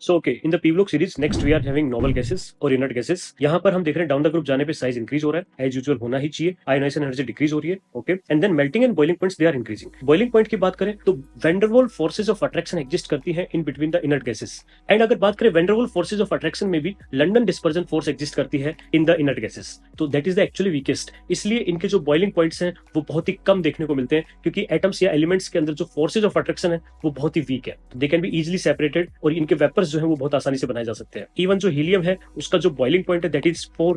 So okay, in the P block series next we are having noble gases और inert gases. यहाँ पर हम देख रहे हैं डाउन द ग्रुप जाने पे साइज इंक्रीज हो रहा है, एज यूजुअल होना ही चाहिए। आयोनाइजेशन एनर्जी डिक्रीज हो रही है, okay. And then melting and boiling points they are increasing. Boiling point की बात करें तो van der Waals forces of attraction exist करती है in between the inert gases. And अगर बात करें वेंडरवॉल फोर्सेज ऑफ अट्रैक्शन में भी लंडन डिस्पर्जन फोर्स एग्जिस्ट करती है इन द इनर्ट गैसेस। तो that is the actually weakest, इसलिए इनके जो बॉइलिंग पॉइंट्स हैं वो बहुत ही कम देखने को मिलते हैं, क्योंकि एटम्स या एलिमेंट्स के अंदर जो फोर्सेज ऑफ अट्रैक्शन है वो बहुत ही वीक है। They can be easily separated और इनके वेपर्स जो है वो बहुत आसानी से बनाए जा सकते हैं। इवन जो हीलियम है उसका जो बॉइलिंग पॉइंट है दैट इज 4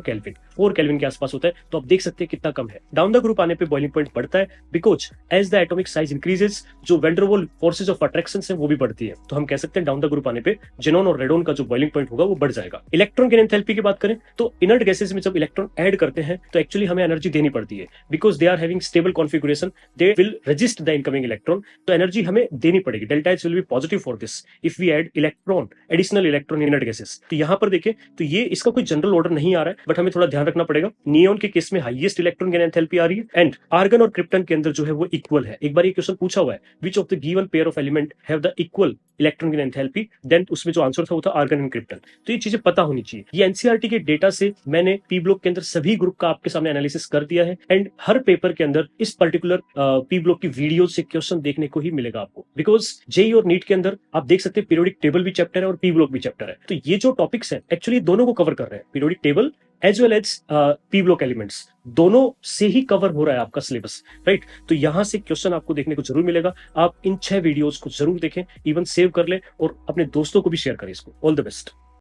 केल्विन के आसपास होता है। तो आप देख सकते हैं कितना कम है। डाउन द ग्रुप आने पे बॉइलिंग पॉइंट बढ़ता है, because as the atomic size increases जो वेंडरवॉल फोर्सेज ऑफ अट्रैक्शन है वो भी बढ़ती है। तो हम कह सकते हैं डाउन द ग्रुप आने पे जेनॉन और रेडोन का जो बॉइलिंग पॉइंट होगा वो बढ़ जाएगा। इलेक्ट्रॉन की एंथैल्पी की बात करें तो इनर्ट गैसेस में जब इलेक्ट्रॉन ऐड करते हैं तो एक्चुअली हमें एनर्जी देनी पड़ती है, because they are having stable configuration, they will resist the incoming electron. तो एनर्जी हमें देनी पड़ेगी। Delta H will be positive for this if we add electron, additional electron in inert gases. तो यहाँ पर देखें तो ये इसका कोई जनरल ऑर्डर नहीं आ रहा है, बट हमें थोड़ा ध्यान रखना पड़ेगा। नियोन के केस में हाईएस्ट इलेक्ट्रॉन गेन एंथैल्पी आ रही है, एंड आर्गन और क्रिप्टन के अंदर जो है वो इक्वल है। एक बार ये क्वेश्चन पूछा हुआ है, which of the given pair of element have the equal electron gain enthalpy, then उसमें जो आंसर था वो था आर्गन एंड क्रिप्टन। तो ये चीजें पता होनी चाहिए। ये एनसीईआरटी के डेटा से मैंने पी ब्लॉक के अंदर सभी ग्रुप का आपके सामने एनालिसिस कर दिया है, एंड हर पेपर के अंदर इस पर्टिकुलर पी ब्लॉक की वीडियो से क्वेश्चन देखने को ही मिलेगा आपको, बिकॉज जेई और नीट के अंदर आप देख सकते हैं पीरियोडिक टेबल भी चैप्टर है और पी ब्लॉक भी चैप्टर है। तो ये जो टॉपिक्स है एक्चुअली दोनों को कवर कर रहे हैं, periodic table as well as P block elements, दोनों से ही कवर हो रहा है आपका सिलेबस, राइट। तो यहां से क्वेश्चन आपको देखने को जरूर मिलेगा। आप इन 6 वीडियोस को जरूर देखें, इवन सेव कर लें और अपने दोस्तों को भी शेयर करें इसको। All the best.